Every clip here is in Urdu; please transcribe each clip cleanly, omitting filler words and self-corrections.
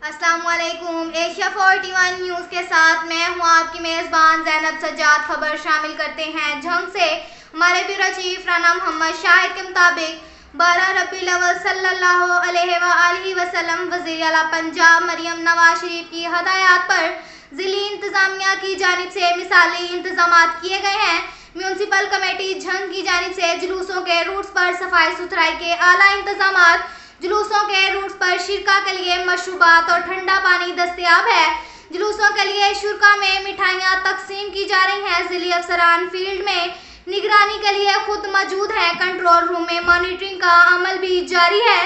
السلام علیکم۔ ایشیا 41 نیوز کے ساتھ میں ہوں آپ کی میزبان زینب سجاد۔ خبر شامل کرتے ہیں جھنگ سے۔ ہمارے بیورو چیف رانا محمد شاہد کے مطابق 12 ربیع الاول صلی اللہ علیہ وآلہ وسلم وزیر اعلیٰ پنجاب مریم نواز شریف کی ہدایات پر ضلعی انتظامیہ کی جانب سے مثالی انتظامات کیے گئے ہیں۔ میونسپل کمیٹی جھنگ کی جانب سے جلوسوں کے روٹس پر صفائی ستھرائی کے اعلیٰ انتظامات، جلوسوں کے روٹس پر شرکاء کے لیے مشروبات اور ٹھنڈا پانی دستیاب ہے۔ جلوسوں کے لیے شرکاء میں مٹھائیاں تقسیم کی جا رہی ہیں۔ ضلعی افسران فیلڈ میں نگرانی کے لیے خود موجود ہیں۔ کنٹرول روم میں مانیٹرنگ کا عمل بھی جاری ہے۔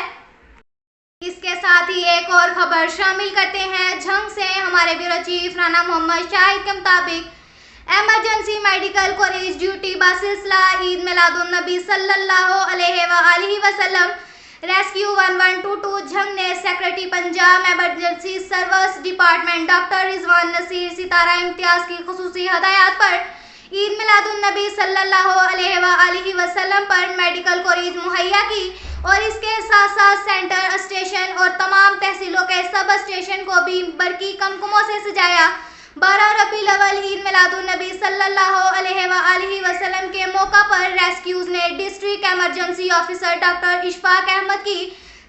اس کے ساتھ ہی ایک اور خبر شامل کرتے ہیں جھنگ سے۔ ہمارے بیورو چیف رانا محمد شاہد کے مطابق emergency medical coverage duty بسلسلہ Eid Milad النبی صلی اللہ علیہ وآلہ وسلم ریسکیو 1122 جھنگ نے secretary Punjab emergency service department doctor Rizwan Naseer Sitara Imtiaz کی خصوصی ہدایات پر عید میلاد النبی صلی اللہ علیہ وآلہ وسلم پر میڈیکل کوریج مہیا کی اور اس کے ساتھ ساتھ سینٹر اسٹیشن اور تمام تحصیلوں کے سب اسٹیشن کو بھی برقی کمکموں سے سجایا۔ 12 ربیع الاول عید میلاد النبی صلی اللہ علیہ وآلہ وسلم کے موقع پر ریسکیوز نے district emergency officer doctor Ashfaq Ahmed کی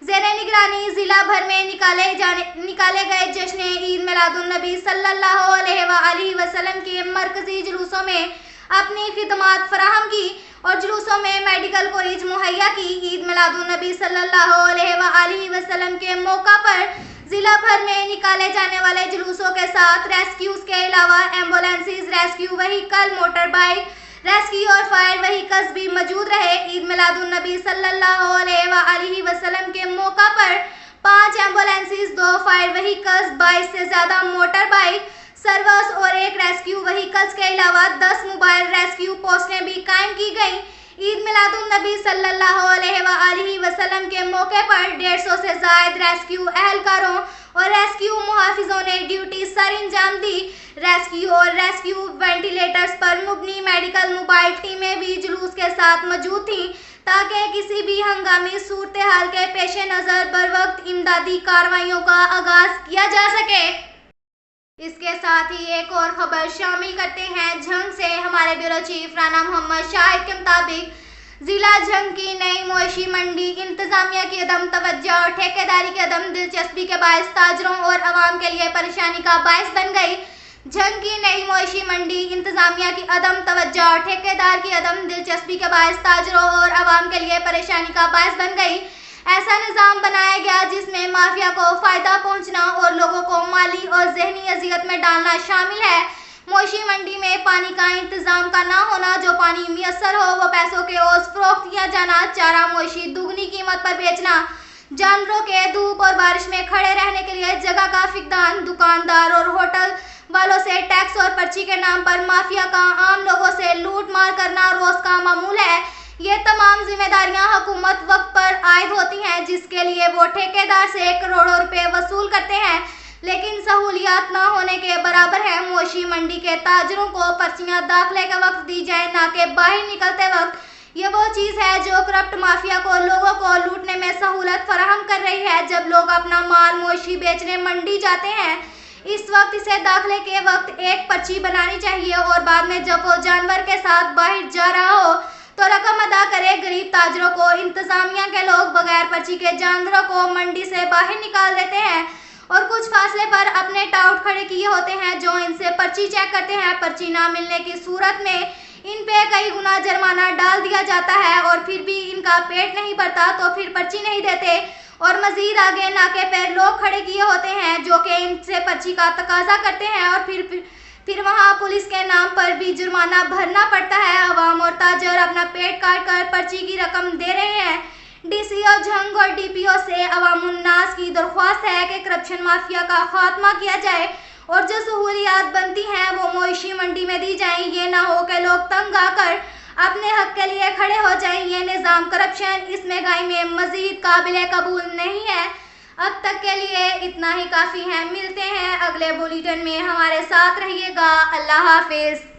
زیر نگرانی ضلع بھر میں نکالے گئے جشن عید میلاد النبی صلی اللہ علیہ وآلہ وسلم کے مرکزی جلوسوں میں اپنی خدمات فراہم کی اور جلوسوں میں میڈیکل کوریج مہیا کی۔ عید میلاد النبی صلی اللہ علیہ وآلہ وسلم کے موقع پر ضلع بھر میں نکالے جانے والے جلوسوں کے ساتھ ریسکیوز کے علاوہ ambulances, rescue vehicle, motor bike rescue اور فائر وہیکلز بھی موجود رہے۔ عید میلاد النبی صلی اللہ علیہ وآلہ وسلم کے موقع پر 5 ایمبولینسز، 2 فائر وہیکلز، 22 سے زیادہ موٹر بائک سروس اور 1 ریسکیو وہیکلز کے علاوہ 10 موبائل ریسکیو پوسٹیں بھی قائم کی گئیں۔ عید میلاد النبی صلی اللہ علیہ وآلہ وسلم کے موقع پر 150 سے زائد ریسکیو اہلکاروں اور ریسکیو محافظوں نے ڈیوٹی سر انجام دی۔ ریسکیو اور ریسکیو وینٹیلیٹرز پر مبنی میڈیکل موبائل ٹیمیں بھی جلوس کے ساتھ موجود تھیں تاکہ کسی بھی ہنگامی صورتحال کے پیش نظر بروقت امدادی کارروائیوں کا آغاز کیا جا سکے۔ اس کے ساتھ ہی ایک اور خبر شامل کرتے ہیں جھنگ سے۔ ہمارے بیورو چیف رانا محمد شاہد کے مطابق ضلع جھنگ کی نئی مویشی منڈی انتظامیہ کی عدم توجہ اور ٹھیکیداری کی عدم دلچسپی کے باعث تاجروں اور عوام کے لیے پریشانی کا باعث بن گئی۔ جھنگ کی نئی مویشی منڈی انتظامیہ کی عدم توجہ اور ٹھیکیدار کی عدم دلچسپی کے باعث تاجروں اور عوام کے لیے پریشانی کا باعث بن گئی۔ ایسا نظام بنایا گیا جس میں مافیا کو فائدہ پہنچنا اور لوگوں کو مالی اور ذہنی اذیت میں ڈالنا شامل ہے۔ مویشی منڈی میں پانی کا انتظام کا نہ ہونا، جو پانی میسر ہو وہ پیسوں کے عوض فروخت کیا جانا، چارہ مویشی دگنی قیمت پر بیچنا، جانوروں کے دھوپ اور بارش میں کھڑے رہنے کے لیے جگہ کا فقدان، دکاندار اور ہوٹل والوں سے ٹیکس اور پرچی کے نام پر مافیا کا عام لوگوں سے لوٹ مار کرنا روز کا معمول ہے۔ یہ تمام ذمہ داریاں حکومت وقت پر عائد ہوتی ہیں جس کے لیے وہ ٹھیکیدار سے کروڑوں روپے وصول کرتے ہیں، لیکن سہولیات نہ ہونے کے برابر ہے۔ مویشی منڈی کے تاجروں کو پرچیاں داخلے کے وقت دی جائیں نہ کہ باہر نکلتے وقت۔ یہ وہ چیز ہے جو کرپٹ مافیا کو لوگوں کو لوٹنے میں سہولت فراہم کر رہی ہے۔ جب لوگ اپنا مال مویشی بیچنے منڈی جاتے ہیں اس وقت اسے داخلے کے وقت ایک پرچی بنانی چاہیے اور بعد میں جب وہ جانور کے ساتھ باہر جا رہا ہو تو رقم ادا کرے۔ غریب تاجروں کو انتظامیہ کے لوگ بغیر پرچی کے جانوروں کو منڈی سے باہر نکال دیتے ہیں اور کچھ فاصلے پر اپنے ٹاؤٹ کھڑے کیے ہوتے ہیں جو ان سے پرچی چیک کرتے ہیں۔ پرچی نہ ملنے کی صورت میں ان پہ کئی گنا جرمانہ ڈال دیا جاتا ہے اور پھر بھی ان کا پیٹ نہیں بھرتا تو پھر پرچی نہیں دیتے اور مزید آگے ناکے پر لوگ کھڑے کیے ہوتے ہیں جو کہ ان سے پرچی کا تقاضا کرتے ہیں اور پھر وہاں پولیس کے نام پر بھی جرمانہ بھرنا پڑتا ہے۔ عوام اور تاجر اپنا پیٹ کاٹ کر پرچی کی رقم دے رہے ہیں۔ ڈی سی او جھنگ اور ڈی پی او سے عوام الناس کی درخواست ہے کہ کرپشن مافیا کا خاتمہ کیا جائے اور جو سہولیات بنتی ہیں وہ مویشی منڈی میں دی جائیں۔ یہ نہ ہو کہ لوگ تنگ آ کر اپنے حق کے لیے کھڑے ہو جائیں۔ یہ نظام کرپشن اس مہنگائی میں مزید قابل قبول نہیں ہے۔ اب تک کے لیے اتنا ہی کافی ہے۔ ملتے ہیں اگلے بلیٹن میں، ہمارے ساتھ رہیے گا۔ اللہ حافظ۔